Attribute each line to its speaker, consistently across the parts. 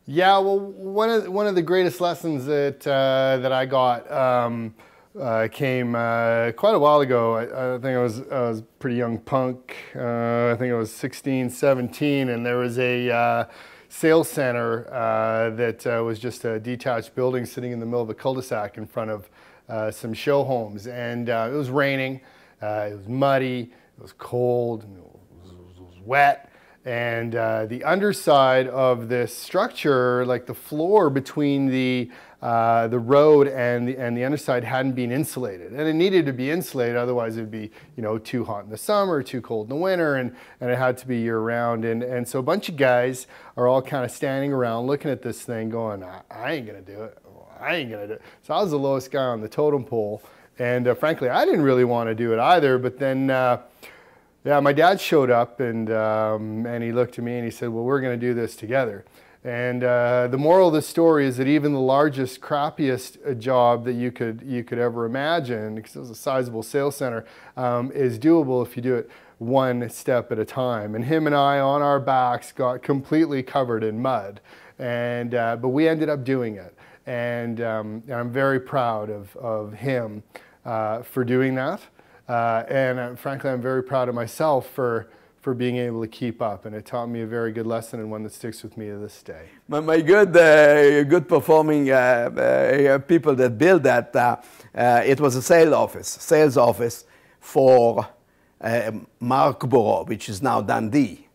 Speaker 1: Yeah, well, one of the greatest lessons that that I got came quite a while ago. I think I was a pretty young punk. I think I was 16, 17, and there was a sales center that was just a detached building sitting in the middle of a cul-de-sac in front of some show homes, and it was raining, it was muddy, it was cold, and it was wet. And the underside of this structure, like the floor between the road and the underside, hadn't been insulated, and it needed to be insulated. Otherwise, it'd be too hot in the summer, too cold in the winter, and it had to be year round. And so a bunch of guys are all kind of standing around looking at this thing, going, "I ain't gonna do it. I ain't gonna do it." So I was the lowest guy on the totem pole, and frankly, I didn't really want to do it either. But then. Yeah, my dad showed up and he looked at me and he said, "Well, we're going to do this together." And the moral of the story is that even the largest, crappiest job that you could ever imagine, because it was a sizable sales center, is doable if you do it one step at a time. And him and I, on our backs, got completely covered in mud, and but we ended up doing it. And I'm very proud of him for doing that. And frankly, I'm very proud of myself for being able to keep up, and it taught me a very good lesson and one that sticks with me to this day.
Speaker 2: My good performing people that built that, it was a sales office for Marlboro, which is now Dundee,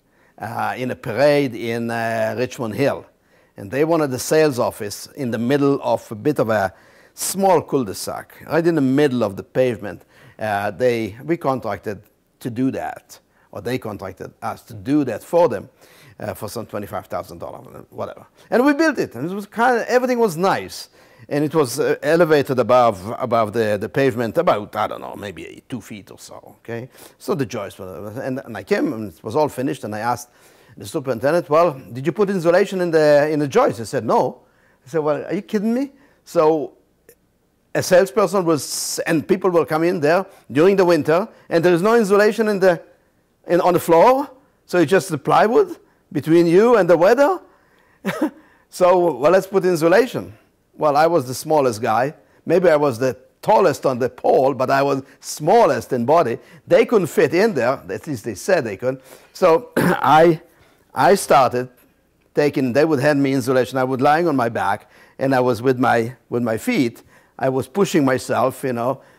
Speaker 2: in a parade in Richmond Hill. And they wanted a sales office in the middle of a bit of a small cul-de-sac, right in the middle of the pavement. We contracted to do that, or they contracted us to do that for them for some $25,000, whatever. And we built it, and it was everything was nice. And it was elevated above the pavement about, I don't know, maybe 2 feet or so, okay? So the joists were, and I came, and it was all finished, and I asked the superintendent, "Well, did you put insulation in the joists?" He said, "No." I said, "Well, are you kidding me?" So a salesperson and people will come in there during the winter, and there is no insulation on the floor, so it's just the plywood between you and the weather. So, well, let's put insulation. Well, I was the smallest guy. Maybe I was the tallest on the pole, but I was smallest in body. They couldn't fit in there. At least they said they couldn't. So I started taking. They would hand me insulation. I was lying on my back, and I was with my feet. I was pushing myself,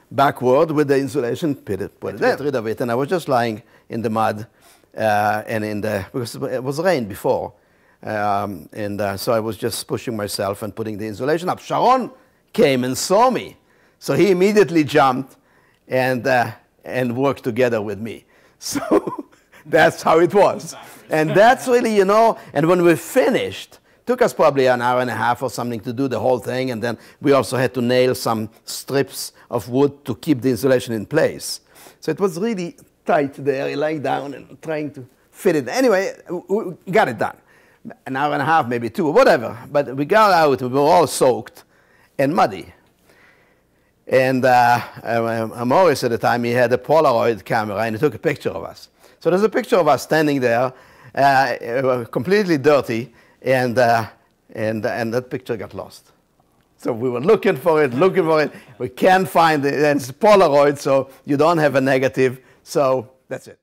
Speaker 2: backward with the insulation, get rid of it, and I was just lying in the mud, because it was rain before, so I was just pushing myself and putting the insulation up. Charron came and saw me, so he immediately jumped and worked together with me. So that's how it was, and that's really, and when we finished. Took us probably an hour and a half or something to do the whole thing, and then we also had to nail some strips of wood to keep the insulation in place. So it was really tight there, lying down and trying to fit it. Anyway, we got it done. An hour and a half, maybe 2, whatever. But we got out, we were all soaked and muddy. And Morris at the time, he had a Polaroid camera, and he took a picture of us. So there's a picture of us standing there, completely dirty, and that picture got lost. So we were looking for it. We can't find it. And it's Polaroid, so you don't have a negative. So that's it.